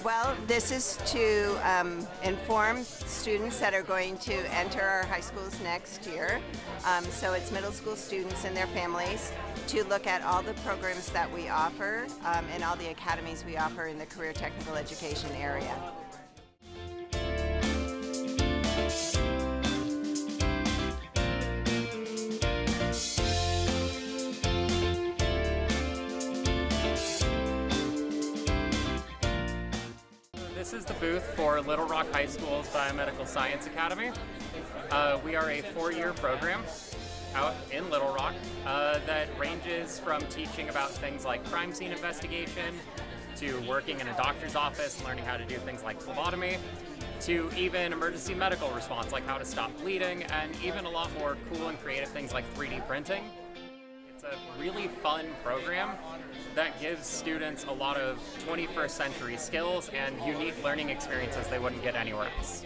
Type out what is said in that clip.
Well, this is to inform students that are going to enter our high schools next year. So it's middle school students and their families to look at all the programs that we offer and all the academies we offer in the career technical education area. This is the booth for Little Rock High School's Biomedical Science Academy. We are a 4-year program out in Little Rock that ranges from teaching about things like crime scene investigation, to working in a doctor's office, learning how to do things like phlebotomy, to even emergency medical response, like how to stop bleeding, and even a lot more cool and creative things like 3D printing. It's a really fun program that gives students a lot of 21st century skills and unique learning experiences they wouldn't get anywhere else.